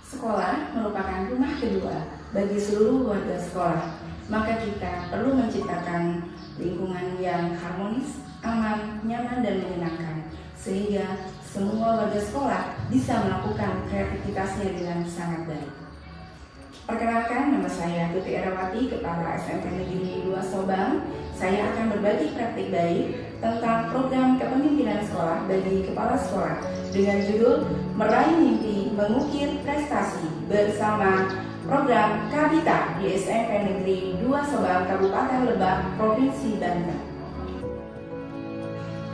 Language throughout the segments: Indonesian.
Sekolah merupakan rumah kedua bagi seluruh warga sekolah. Maka kita perlu menciptakan lingkungan yang harmonis, aman, nyaman, dan menyenangkan, sehingga semua warga sekolah bisa melakukan kreativitasnya dengan sangat baik. Perkenalkan, nama saya Tuti Erawati, Kepala SMP Negeri 2 Sobang. Saya akan berbagi praktik baik tentang program kepemimpinan sekolah bagi kepala sekolah dengan judul Meraih Mimpi Mengukir Prestasi bersama program Kabita di SMP Negeri 2 Sobang, Kabupaten Lebak, Provinsi Banten.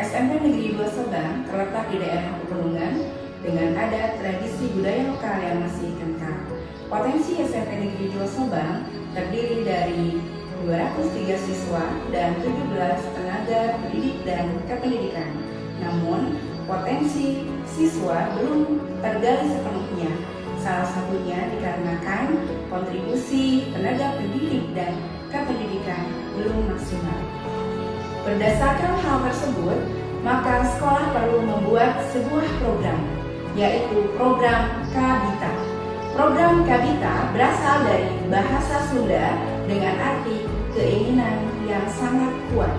SMP Negeri 2 Sobang terletak di daerah pegunungan dengan adat tradisi budaya lokal yang masih kental. Potensi SMP Negeri 2 Sobang terdiri dari 203 siswa dan 17 tenaga pendidik dan kependidikan. Namun, potensi siswa belum tergali sepenuhnya. Salah satunya dikarenakan kontribusi tenaga pendidik dan kependidikan belum maksimal. Berdasarkan hal tersebut, maka sekolah perlu membuat sebuah program, yaitu program Kabita. Program Kabita berasal dari bahasa Sunda dengan arti keinginan yang sangat kuat.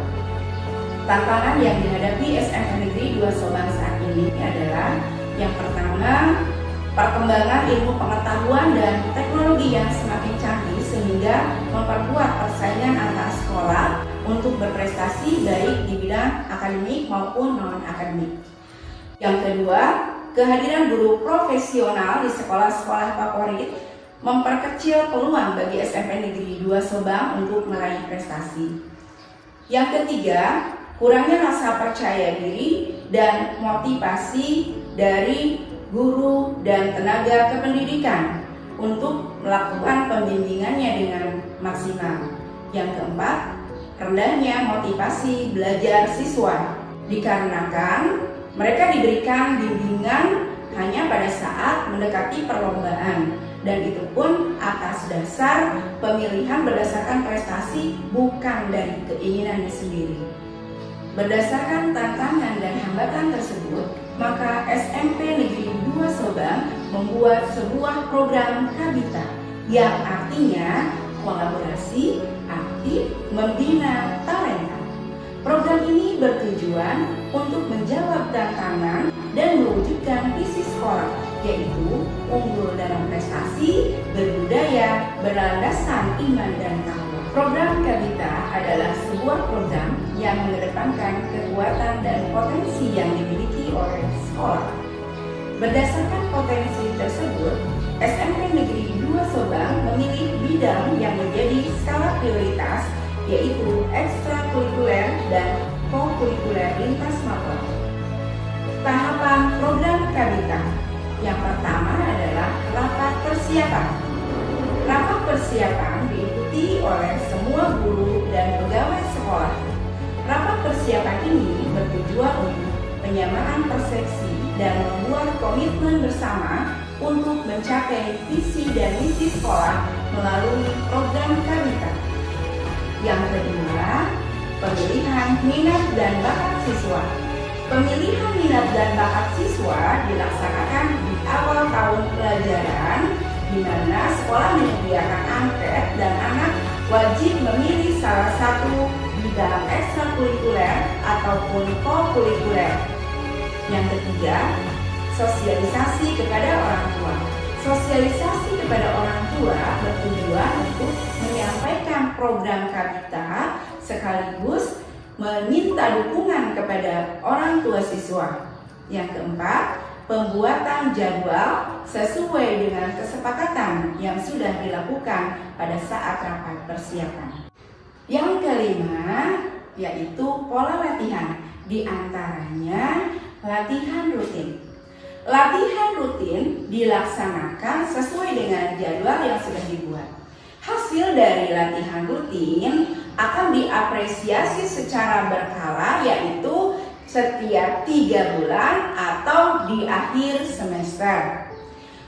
Tantangan yang dihadapi SMP Negeri 2 Sobang saat ini adalah yang pertama, perkembangan ilmu pengetahuan dan teknologi yang semakin canggih sehingga memperkuat persaingan antar sekolah untuk berprestasi baik di bidang akademik maupun non-akademik. Yang kedua, kehadiran guru profesional di sekolah-sekolah favorit memperkecil peluang bagi SMP Negeri 2 Sobang untuk meraih prestasi. Yang ketiga, kurangnya rasa percaya diri dan motivasi dari guru dan tenaga kependidikan untuk melakukan pembimbingannya dengan maksimal. Yang keempat, rendahnya motivasi belajar siswa dikarenakan mereka diberikan bimbingan hanya pada saat mendekati perlombaan, dan itu pun atas dasar pemilihan berdasarkan prestasi bukan dari keinginannya sendiri. Berdasarkan tantangan dan hambatan tersebut, maka SMP Negeri 2 Sobang membuat sebuah program Kabita yang artinya kolaborasi aktif membina talenta. Program ini bertujuan untuk menjawab tantangan dan mewujudkan visi sekolah, yaitu unggul dalam prestasi, berbudaya, berlandaskan iman dan takwa. Program Kabita adalah sebuah program yang mengedepankan kekuatan dan potensi yang dimiliki oleh sekolah. Berdasarkan potensi tersebut, SMP Negeri 2 Sobang memilih bidang yang menjadi skala prioritas, yaitu ekstrakurikuler dan kokurikuler lintas mapel. Tahapan program Kabita yang pertama adalah rapat persiapan. Rapat persiapan diikuti oleh semua guru dan pegawai sekolah. Rapat persiapan ini bertujuan untuk penyamaan persepsi dan membuat komitmen bersama untuk mencapai visi dan misi sekolah melalui program Kabita. Yang kedua, pemilihan minat dan bakat siswa. Pemilihan minat dan bakat siswa dilaksanakan di awal tahun pelajaran, di mana sekolah menyediakan angket dan anak wajib memilih salah satu bidang ekstrakurikuler ataupun kokurikuler. Yang ketiga, sosialisasi kepada orang tua. Sosialisasi kepada orang tua bertujuan untuk menyampaikan program Kabita sekaligus meminta dukungan kepada orang tua siswa. Yang keempat, pembuatan jadwal sesuai dengan kesepakatan yang sudah dilakukan pada saat rapat persiapan. Yang kelima, yaitu pola latihan, di antaranya latihan rutin. Latihan rutin dilaksanakan sesuai dengan jadwal yang sudah dibuat. Hasil dari latihan rutin akan diapresiasi secara berkala, yaitu setiap 3 bulan atau di akhir semester.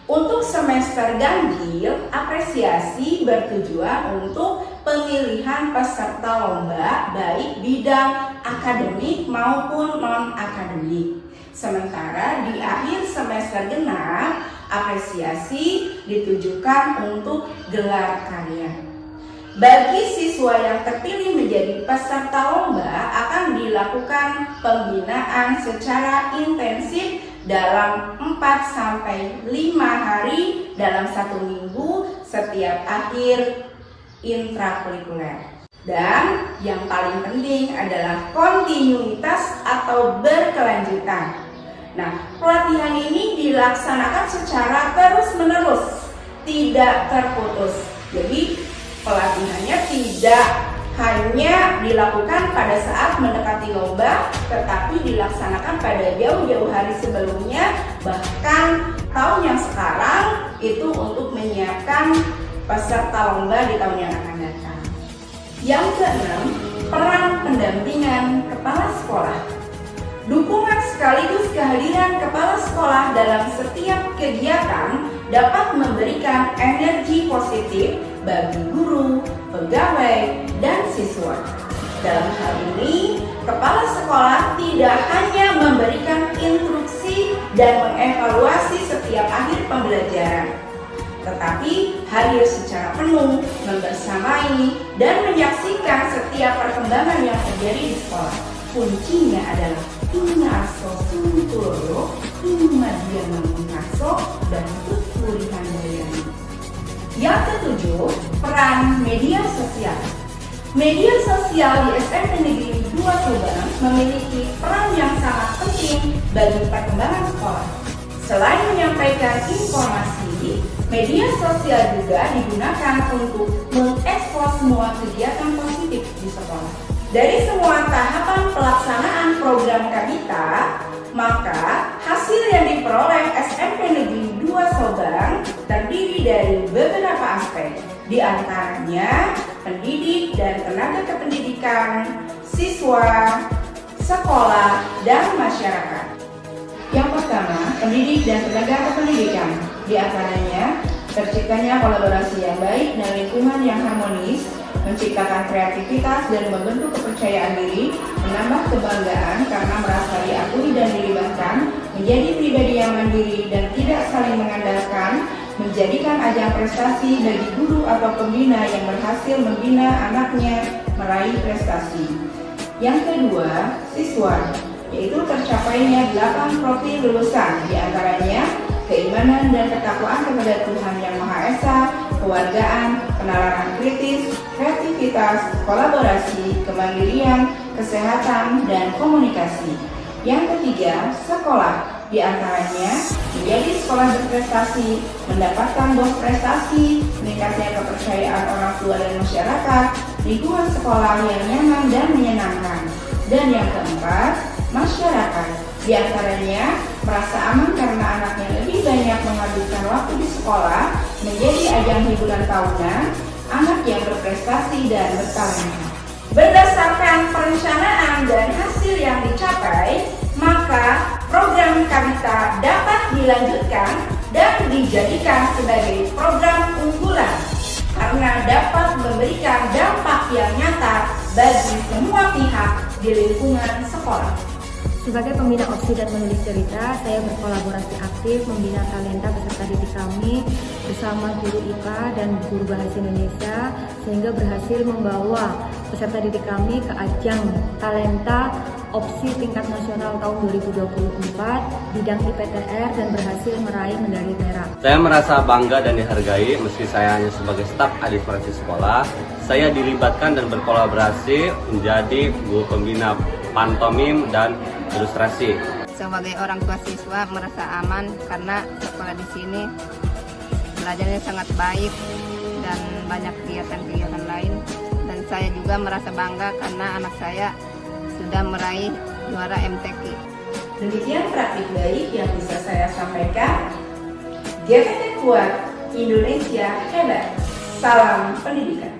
Untuk semester ganjil, apresiasi bertujuan untuk pemilihan peserta lomba baik bidang akademik maupun non-akademik. Sementara di akhir semester genap, apresiasi ditujukan untuk gelar karya. Bagi siswa yang terpilih menjadi peserta lomba akan dilakukan pembinaan secara intensif dalam 4-5 hari dalam 1 minggu setiap akhir intrakurikuler. Dan yang paling penting adalah kontinuitas atau berkelanjutan. Nah, pelatihan ini dilaksanakan secara terus-menerus, tidak terputus. Jadi, pelatihannya tidak hanya dilakukan pada saat mendekati lomba, tetapi dilaksanakan pada jauh-jauh hari sebelumnya, bahkan tahun yang sekarang itu untuk menyiapkan peserta lomba di tahun yang akan datang. Yang keenam, peran pendampingan kepala sekolah. Dukungan sekaligus kehadiran kepala sekolah dalam setiap kegiatan dapat memberikan energi positif bagi guru, pegawai, dan siswa. Dalam hal ini, kepala sekolah tidak hanya memberikan instruksi dan mengevaluasi setiap akhir pembelajaran, tetapi hadir secara penuh, membersamai, dan menyaksikan setiap perkembangan yang terjadi di sekolah. Kuncinya adalah inna aso suntuloyo, inna dia mengkaso, dan tuturihan dayani. Yang ketujuh, peran media sosial. Media sosial di SMP Negeri 2 Subang memiliki peran yang sangat penting bagi perkembangan sekolah. Selain menyampaikan informasi, media sosial juga digunakan untuk mengekspos semua kegiatan positif di sekolah. Dari semua tahapan pelaksanaan program KABITA, maka hasil yang diperoleh SMP Negeri 2 Subang terdiri dari beberapa aspek, di antaranya pendidik dan tenaga kependidikan, siswa, sekolah, dan masyarakat. Yang pertama, pendidik dan tenaga kependidikan, di antaranya terciptanya kolaborasi yang baik dan lingkungan yang harmonis, menciptakan kreativitas dan membentuk kepercayaan diri, menambah kebanggaan karena merasa diakui dan dilibatkan, menjadi pribadi yang mandiri dan tidak saling mengandalkan, menjadikan ajang prestasi bagi guru atau pembina yang berhasil membina anaknya meraih prestasi. Yang kedua, siswa, yaitu tercapainya 8 profil lulusan, di antaranya keimanan dan ketakwaan kepada Tuhan Yang Maha Esa, kewargaan, penalaran kritis, kreativitas, kolaborasi, kemandirian, kesehatan, dan komunikasi. Yang ketiga, sekolah, di antaranya menjadi sekolah berprestasi, mendapatkan bos prestasi, meningkatnya kepercayaan orang tua dan masyarakat, lingkungan sekolah yang nyaman dan menyenangkan. Dan yang keempat, masyarakat, di antaranya merasa aman karena anaknya lebih banyak menghabiskan waktu di sekolah, menjadi ajang hiburan tahunan, anak yang berprestasi dan bertalenta. Berdasarkan perencanaan dan hasil yang dicapai, maka program KABITA dapat dilanjutkan dan dijadikan sebagai program unggulan karena dapat memberikan dampak yang nyata bagi semua pihak di lingkungan sekolah. Sebagai pembina opsi dan menulis cerita, saya berkolaborasi aktif membina talenta peserta didik kami bersama guru IPA dan guru Bahasa Indonesia sehingga berhasil membawa peserta didik kami ke ajang talenta opsi tingkat nasional tahun 2024 bidang IPTR dan berhasil meraih medali perak. Saya merasa bangga dan dihargai meski saya hanya sebagai staf administrasi sekolah. Saya dilibatkan dan berkolaborasi menjadi guru pembina pantomim dan ilustrasi. Sebagai orang tua siswa merasa aman karena sekolah di sini belajarnya sangat baik dan banyak kegiatan-kegiatan lain. Dan saya juga merasa bangga karena anak saya sudah meraih juara MTQ. Demikian praktik baik yang bisa saya sampaikan. GPT kuat, Indonesia hebat. Salam pendidikan.